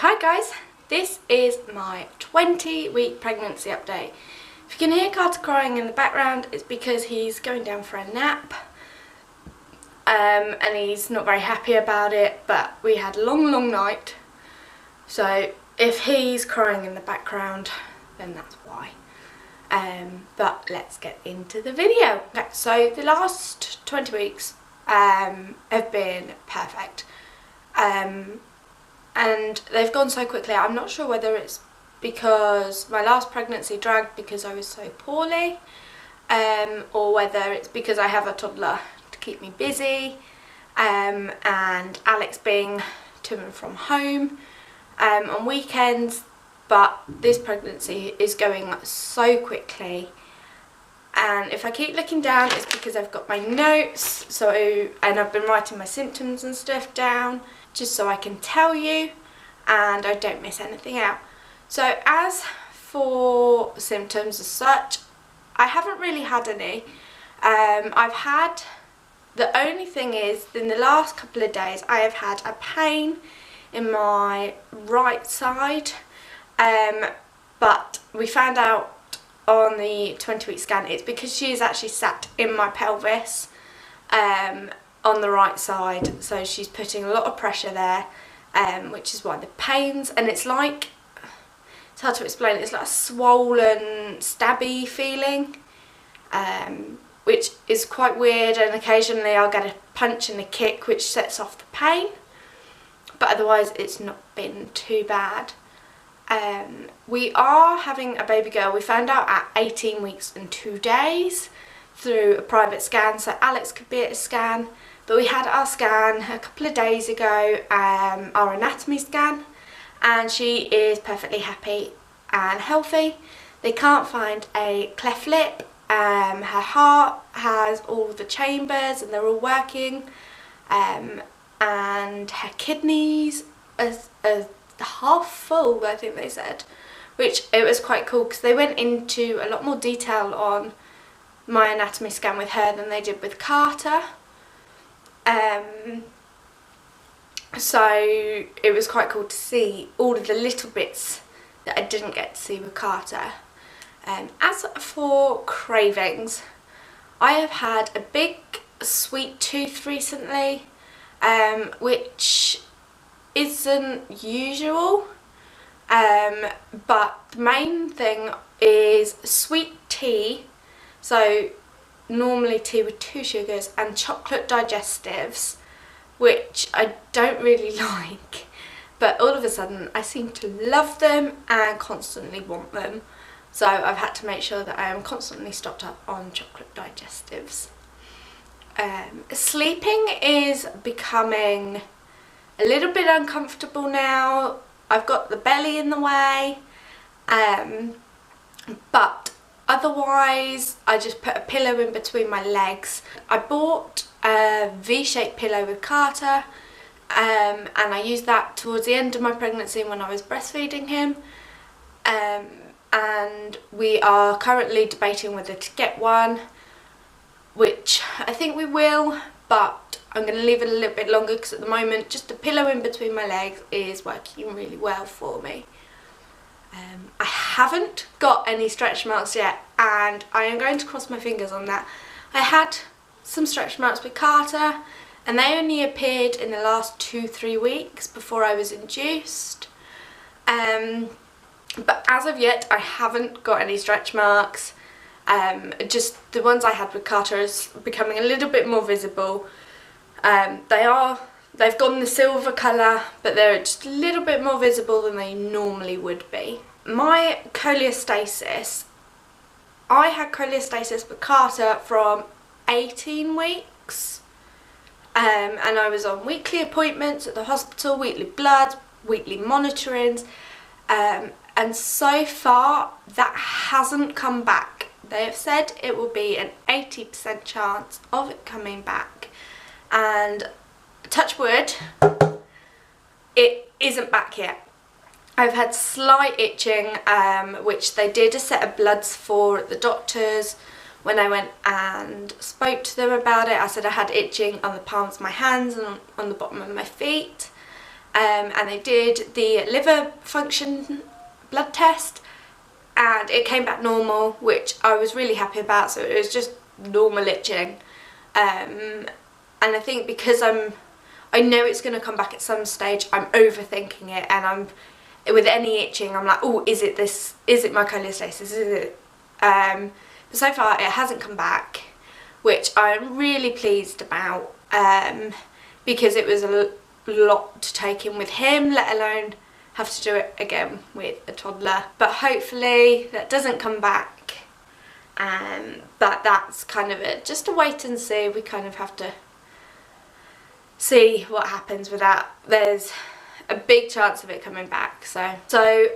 Hi guys, this is my 20-week pregnancy update. If you can hear Carter crying in the background, it's because he's going down for a nap and he's not very happy about it, but we had a long night, so if he's crying in the background then that's why. But let's get into the video. Okay, so the last 20 weeks have been perfect. And they've gone so quickly. I'm not sure whether it's because my last pregnancy dragged because I was so poorly, or whether it's because I have a toddler to keep me busy, and Alex being to and from home on weekends. But this pregnancy is going so quickly, and if I keep looking down it's because I've got my notes, and I've been writing my symptoms and stuff down just so I can tell you and I don't miss anything out. So as for symptoms as such, I haven't really had any. The only thing is, in the last couple of days I have had a pain in my right side, but we found out on the 20-week scan it's because she is actually sat in my pelvis on the right side, so she's putting a lot of pressure there, which is why the pains, and it's hard to explain, it's like a swollen stabby feeling, which is quite weird, and occasionally I'll get a punch and a kick which sets off the pain, but otherwise it's not been too bad. We are having a baby girl. We found out at 18 weeks and 2 days through a private scan, so Alex could be at a scan, but we had our scan a couple of days ago, our anatomy scan, and she is perfectly happy and healthy. They can't find a cleft lip. Her heart has all the chambers and they're all working, and her kidneys are half full, I think they said, which it was quite cool because they went into a lot more detail on my anatomy scan with her than they did with Carter. So it was quite cool to see all of the little bits that I didn't get to see with Carter. As for cravings, I have had a big sweet tooth recently, which isn't usual, but the main thing is sweet tea, so normally tea with 2 sugars, and chocolate digestives, which I don't really like, but all of a sudden I seem to love them and constantly want them, so I've had to make sure that I am constantly stocked up on chocolate digestives. Sleeping is becoming a little bit uncomfortable now. I've got the belly in the way, but otherwise I just put a pillow in between my legs. I bought a V-shaped pillow with Carter, and I used that towards the end of my pregnancy when I was breastfeeding him, and we are currently debating whether to get one, which I think we will, but I'm going to leave it a little bit longer because at the moment just a pillow in between my legs is working really well for me. I haven't got any stretch marks yet, and I am going to cross my fingers on that. I had some stretch marks with Carter and they only appeared in the last 2-3 weeks before I was induced, but as of yet I haven't got any stretch marks. Just the ones I had with Carter is becoming a little bit more visible. They've gone the silver colour, but they're just a little bit more visible than they normally would be. My cholestasis, I had cholestasis with Carter from 18 weeks, and I was on weekly appointments at the hospital, weekly bloods, weekly monitorings, and so far that hasn't come back. They have said it will be an 80% chance of it coming back, and touch wood, it isn't back yet. I've had slight itching, which they did a set of bloods for at the doctor's. When I went and spoke to them about it, I said I had itching on the palms of my hands and on the bottom of my feet. and they did the liver function blood test, and it came back normal, which I was really happy about. So it was just normal itching, and I think because I know it's going to come back at some stage, I'm overthinking it, and with any itching I'm like, oh, is it this, is it my cholestasis, is it but so far it hasn't come back, which I'm really pleased about, because it was a lot to take in with him, let alone have to do it again with a toddler. But hopefully that doesn't come back, but that's kind of it, just to wait and see. We kind of have to see what happens with that. There's a big chance of it coming back. So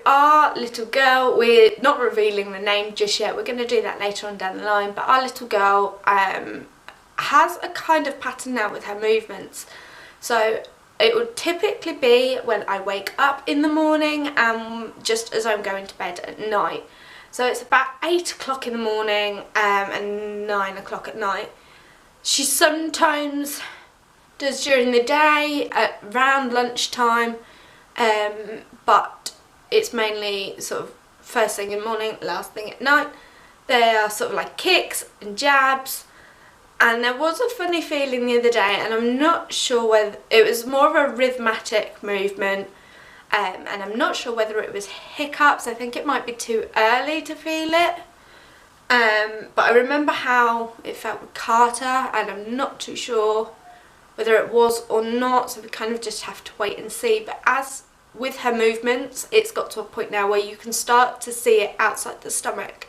our little girl, we're not revealing the name just yet, we're going to do that later on down the line, but our little girl has a kind of pattern now with her movements. So it would typically be when I wake up in the morning and just as I'm going to bed at night. So it's about 8 o'clock in the morning and 9 o'clock at night. She sometimes does during the day at around lunchtime, but it's mainly sort of first thing in the morning, last thing at night. They are sort of like kicks and jabs. And there was a funny feeling the other day, and I'm not sure whether it was more of a rhythmic movement, and I'm not sure whether it was hiccups. I think it might be too early to feel it, but I remember how it felt with Carter, and I'm not too sure whether it was or not, so we kind of just have to wait and see. But as with her movements, it's got to a point now where you can start to see it outside the stomach.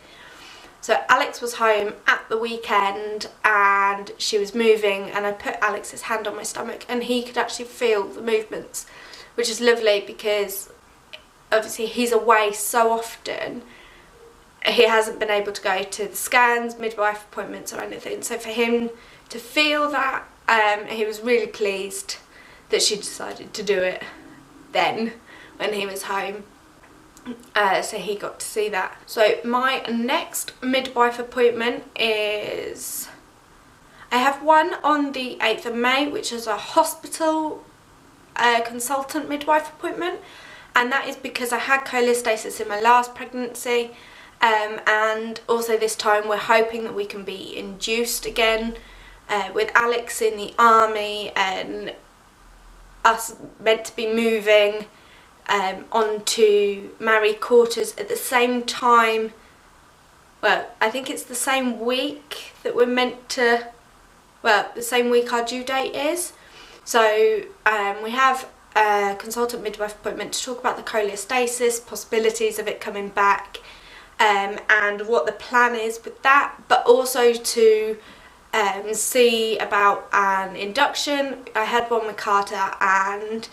So Alex was home at the weekend and she was moving, and I put Alex's hand on my stomach and he could actually feel the movements, which is lovely because obviously he's away so often. He hasn't been able to go to the scans, midwife appointments or anything. So for him to feel that, he was really pleased that she decided to do it then when he was home. So he got to see that. So my next midwife appointment is, I have one on the 8th of May, which is a hospital consultant midwife appointment, and that is because I had cholestasis in my last pregnancy, and also this time we're hoping that we can be induced again, with Alex in the army and us meant to be moving onto married quarters at the same time. Well, I think it's the same week that we're meant to, well, the same week our due date is. So we have a consultant midwife appointment to talk about the cholestasis, possibilities of it coming back, and what the plan is with that, but also to see about an induction. I had one with Carter, and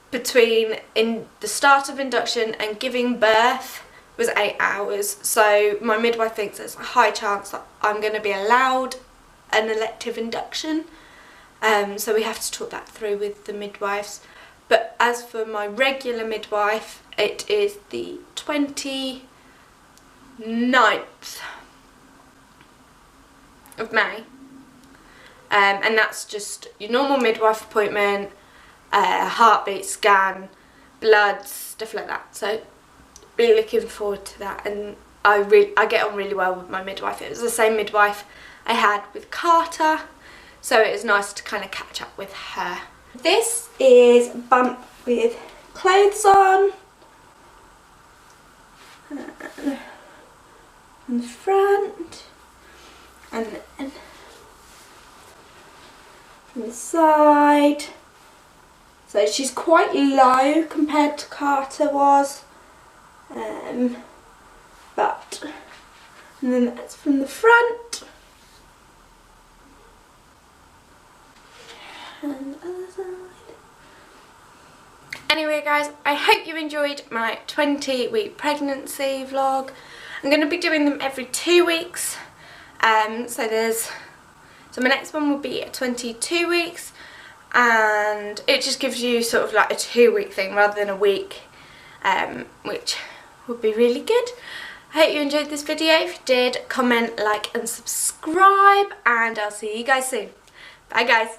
between the start of induction and giving birth was 8 hours. So my midwife thinks there's a high chance that I'm going to be allowed an elective induction. So we have to talk that through with the midwives. But as for my regular midwife, it is the 29th of May. And that's just your normal midwife appointment, heartbeat scan, bloods, stuff like that. So really looking forward to that, and I get on really well with my midwife. It was the same midwife I had with Carter, so it was nice to kind of catch up with her. This is Bump with clothes on, in the front, and then from the side. So she's quite low compared to Carter was, but, and then that's from the front, and the other side. Anyway guys, I hope you enjoyed my 20-week pregnancy vlog. I'm going to be doing them every 2 weeks, so my next one will be at 22 weeks. And it just gives you sort of like a 2-week thing rather than a week, which would be really good. I hope you enjoyed this video. If you did, comment, like and subscribe, and I'll see you guys soon. Bye guys.